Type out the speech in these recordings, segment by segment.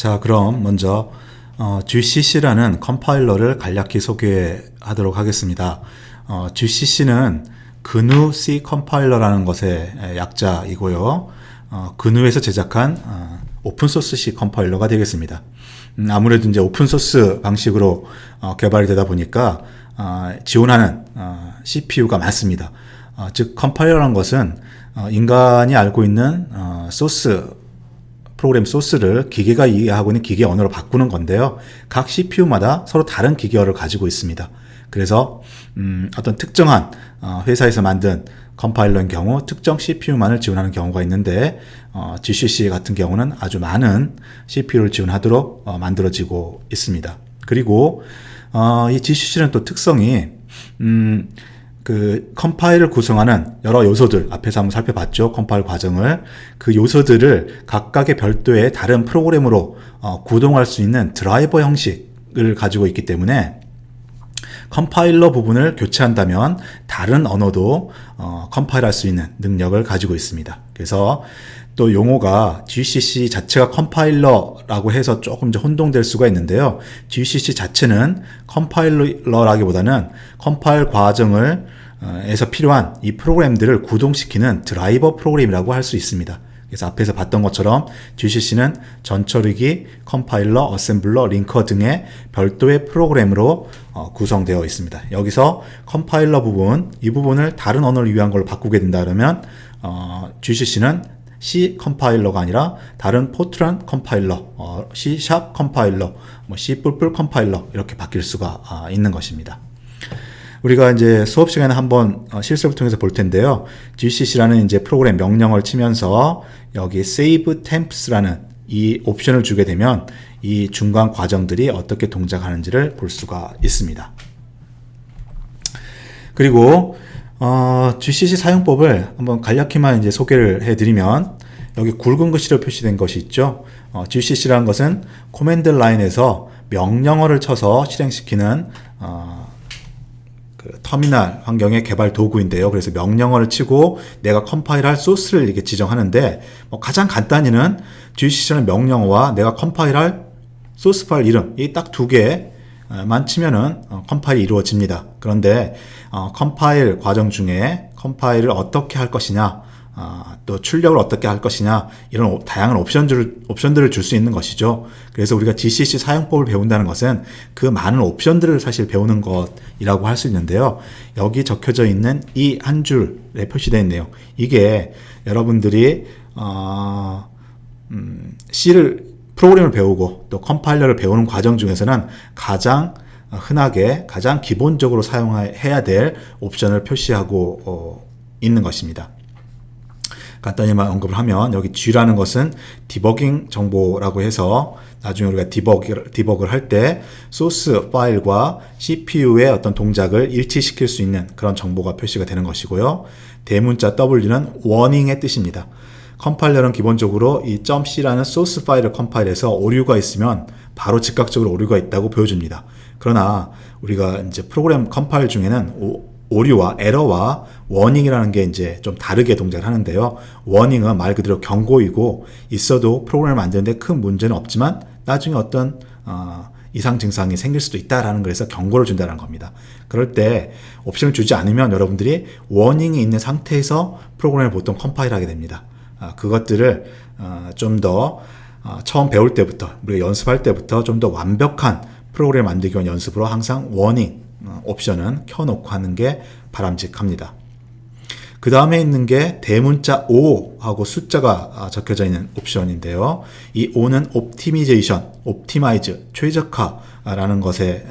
자, 그럼 먼저 GCC라는 컴파일러를 간략히 소개하도록 하겠습니다. GCC는 GNU C 컴파일러라는 것의 약자이고요. GNU에서 제작한 오픈소스 C 컴파일러가 되겠습니다. 아무래도 이제 오픈소스 방식으로 개발이 되다 보니까 지원하는 CPU가 많습니다. 즉 컴파일러라는 것은 인간이 알고 있는 프로그램 소스를 기계가 이해하고 있는 기계 언어로 바꾸는 건데요. 각 CPU마다 서로 다른 기계어를 가지고 있습니다. 그래서 어떤 특정한 회사에서 만든 컴파일러인 경우 특정 CPU만을 지원하는 경우가 있는데 GCC 같은 경우는 아주 많은 CPU를 지원하도록 만들어지고 있습니다. 그리고 이 GCC는 또 특성이 그 컴파일을 구성하는 여러 요소들, 앞에서 한번 살펴봤죠. 컴파일 과정을. 그 요소들을 각각의 별도의 다른 프로그램으로 구동할 수 있는 드라이버 형식을 가지고 있기 때문에 컴파일러 부분을 교체한다면 다른 언어도 컴파일할 수 있는 능력을 가지고 있습니다. 그래서 또 용어가 GCC 자체가 컴파일러라고 해서 조금 이제 혼동될 수가 있는데요. GCC 자체는 컴파일러라기보다는 컴파일 과정을 에서 필요한 이 프로그램들을 구동시키는 드라이버 프로그램이라고 할 수 있습니다. 그래서 앞에서 봤던 것처럼 GCC는 전처리기, 컴파일러, 어셈블러, 링커 등의 별도의 프로그램으로 구성되어 있습니다. 여기서 컴파일러 부분, 이 부분을 다른 언어를 위한 걸로 바꾸게 된다 그러면 GCC는 C 컴파일러가 아니라 다른 포트란 컴파일러, C# 컴파일러, C++ 컴파일러 이렇게 바뀔 수가 있는 것입니다. 우리가 이제 수업 시간에 한번 실습을 통해서 볼 텐데요. GCC라는 이제 프로그램 명령어를 치면서 여기 save temps라는 이 옵션을 주게 되면 이 중간 과정들이 어떻게 동작하는지를 볼 수가 있습니다. 그리고 GCC 사용법을 한번 간략히만 이제 소개를 해드리면 여기 굵은 글씨로 표시된 것이 있죠. GCC라는 것은 코맨드 라인에서 명령어를 쳐서 실행시키는 그 터미널 환경의 개발 도구인데요. 그래서 명령어를 치고 내가 컴파일할 소스를 이렇게 지정하는데 가장 간단히는 GCC라는 명령어와 내가 컴파일할 소스 파일 이름 이 딱 두 개만 치면은 컴파일이 이루어집니다. 그런데 컴파일 과정 중에 컴파일을 어떻게 할 것이냐, 또 출력을 어떻게 할 것이냐 이런 다양한 옵션들을 줄 수 있는 것이죠. 그래서 우리가 GCC 사용법을 배운다는 것은 그 많은 옵션들을 사실 배우는 것이라고 할 수 있는데요. 여기 적혀져 있는 이 한 줄에 표시되어 있네요. 이게 여러분들이 프로그램을 배우고 또 컴파일러를 배우는 과정 중에서는 가장 흔하게 가장 기본적으로 사용해야 될 옵션을 표시하고 있는 것입니다. 간단히만 언급을 하면 여기 G라는 것은 디버깅 정보라고 해서 나중에 우리가 디버그를 할 때 소스 파일과 CPU의 어떤 동작을 일치시킬 수 있는 그런 정보가 표시가 되는 것이고요. 대문자 W는 워닝의 뜻입니다. 컴파일러는 기본적으로 이 .c라는 소스 파일을 컴파일해서 오류가 있으면 바로 즉각적으로 오류가 있다고 보여줍니다. 그러나 우리가 이제 프로그램 컴파일 중에는 오류와 에러와 워닝이라는 게 이제 좀 다르게 동작을 하는데요. 워닝은 말 그대로 경고이고 있어도 프로그램을 만드는데 큰 문제는 없지만 나중에 어떤 이상 증상이 생길 수도 있다라는 거에서 경고를 준다는 겁니다. 그럴 때 옵션을 주지 않으면 여러분들이 워닝이 있는 상태에서 프로그램을 보통 컴파일하게 됩니다. 그것들을 좀 더 처음 배울 때부터 우리가 연습할 때부터 좀 더 완벽한 프로그램 만들기 위한 연습으로 항상 워닝 옵션은 켜놓고 하는 게 바람직합니다. 그 다음에 있는 게 대문자 O하고 숫자가 적혀져 있는 옵션인데요. 이 O는 옵티미제이션, 옵티마이즈, 최적화라는 것의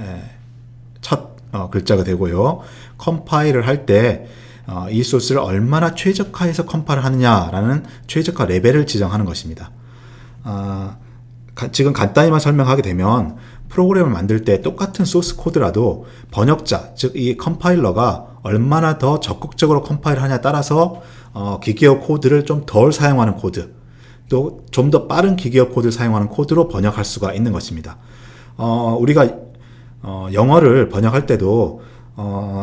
첫 글자가 되고요. 컴파일을 할 때 이 소스를 얼마나 최적화해서 컴파일을 하느냐라는 최적화 레벨을 지정하는 것입니다. 지금 간단히만 설명하게 되면 프로그램을 만들 때 똑같은 소스 코드라도 번역자, 즉 이 컴파일러가 얼마나 더 적극적으로 컴파일을 하냐에 따라서 기계어 코드를 좀 덜 사용하는 코드, 또 좀 더 빠른 기계어 코드를 사용하는 코드로 번역할 수가 있는 것입니다. 우리가 영어를 번역할 때도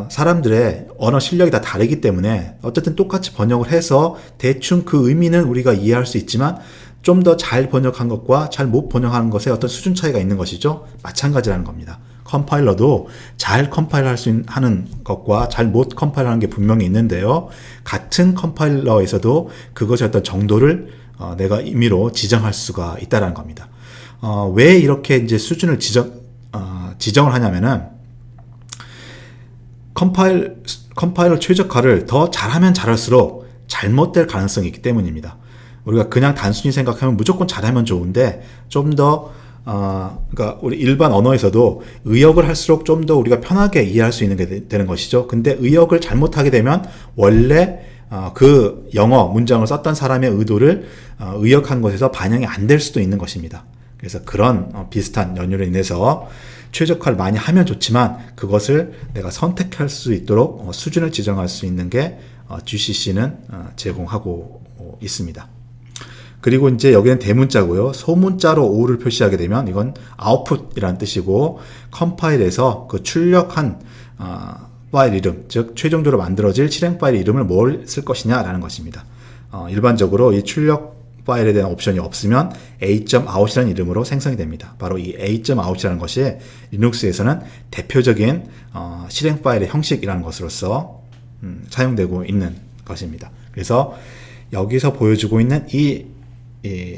사람들의 언어 실력이 다 다르기 때문에 어쨌든 똑같이 번역을 해서 대충 그 의미는 우리가 이해할 수 있지만 좀 더 잘 번역한 것과 잘 못 번역하는 것에 어떤 수준 차이가 있는 것이죠. 마찬가지라는 겁니다. 컴파일러도 잘 컴파일할 수 하는 것과 잘 못 컴파일하는 게 분명히 있는데요. 같은 컴파일러에서도 그것의 어떤 정도를 내가 임의로 지정할 수가 있다는 겁니다. 왜 이렇게 이제 수준을 지정을 하냐면은 컴파일러 최적화를 더 잘하면 잘할수록 잘못될 가능성이 있기 때문입니다. 우리가 그냥 단순히 생각하면 무조건 잘하면 좋은데 좀 더 그러니까 우리 일반 언어에서도 의역을 할수록 좀 더 우리가 편하게 이해할 수 있는 게 되는 것이죠. 근데 의역을 잘못하게 되면 원래 그 영어 문장을 썼던 사람의 의도를 의역한 것에서 반영이 안 될 수도 있는 것입니다. 그래서 그런 비슷한 연유로 인해서 최적화를 많이 하면 좋지만 그것을 내가 선택할 수 있도록 수준을 지정할 수 있는 게 GCC는 제공하고 있습니다. 그리고 이제 여기는 대문자고요. 소문자로 O를 표시하게 되면 이건 아웃풋이라는 뜻이고 컴파일에서 그 출력한 파일 이름, 즉 최종적으로 만들어질 실행 파일 이름을 뭘 쓸 것이냐라는 것입니다. 일반적으로 이 출력 파일에 대한 옵션이 없으면 a.out이라는 이름으로 생성이 됩니다. 바로 이 a.out이라는 것이 리눅스에서는 대표적인 실행 파일의 형식이라는 것으로서 사용되고 있는 것입니다. 그래서 여기서 보여주고 있는 이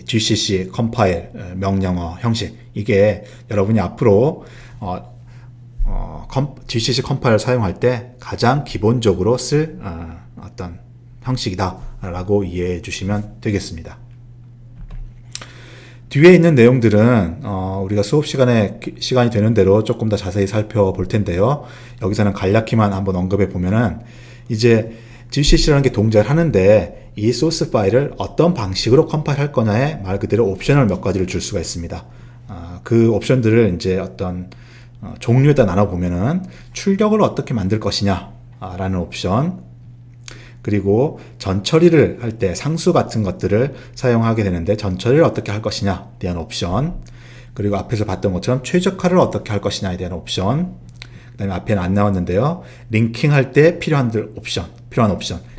GCC 컴파일 명령어 형식, 이게 여러분이 앞으로 GCC 컴파일을 사용할 때 가장 기본적으로 쓸 어떤 형식이다 라고 이해해 주시면 되겠습니다. 뒤에 있는 내용들은 우리가 수업 시간이 되는 대로 조금 더 자세히 살펴볼 텐데요. 여기서는 간략히만 한번 언급해 보면은 이제 GCC라는 게 동작을 하는데 이 소스 파일을 어떤 방식으로 컴파일할 거냐에 말 그대로 옵셔널 몇 가지를 줄 수가 있습니다. 그 옵션들을 이제 어떤 종류에다 나눠보면은 출력을 어떻게 만들 것이냐 라는 옵션, 그리고 전처리를 할 때 상수 같은 것들을 사용하게 되는데 전처리를 어떻게 할 것이냐에 대한 옵션, 그리고 앞에서 봤던 것처럼 최적화를 어떻게 할 것이냐에 대한 옵션, 그 다음에 앞에는 안 나왔는데요. 링킹할 때 필요한 옵션,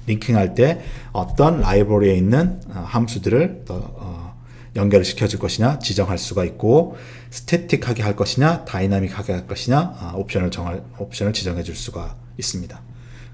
링킹할 때 어떤 라이브러리에 있는 함수들을 연결을 시켜줄 것이냐 지정할 수가 있고, 스태틱하게 할 것이냐 다이나믹하게 할 것이냐 옵션을 지정해 줄 수가 있습니다.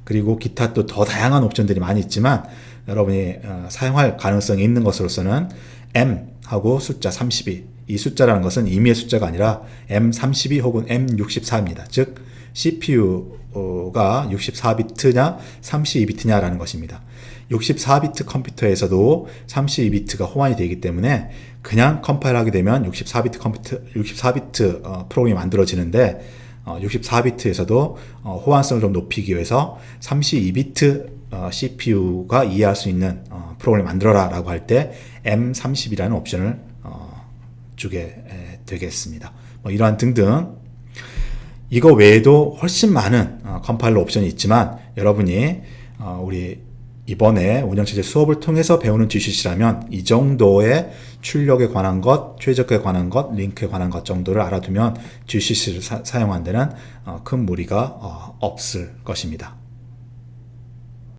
그리고 기타 또 더 다양한 옵션들이 많이 있지만 여러분이 사용할 가능성이 있는 것으로서는 M하고 숫자 32, 이 숫자라는 것은 임의의 숫자가 아니라 M32 혹은 M64입니다. 즉 CPU가 64비트냐 32비트냐라는 것입니다. 64비트 컴퓨터에서도 32비트가 호환이 되기 때문에 그냥 컴파일하게 되면 64비트 프로그램이 만들어지는데 64비트에서도 호환성을 좀 높이기 위해서 32비트 CPU가 이해할 수 있는 프로그램을 만들어라 라고 할 때 M30이라는 옵션을 주게 되겠습니다. 이러한 등등 이거 외에도 훨씬 많은 컴파일러 옵션이 있지만 여러분이 우리 이번에 운영체제 수업을 통해서 배우는 GCC라면 이 정도의 출력에 관한 것, 최적화에 관한 것, 링크에 관한 것 정도를 알아두면 GCC를 사용하는 데는 큰 무리가 없을 것입니다.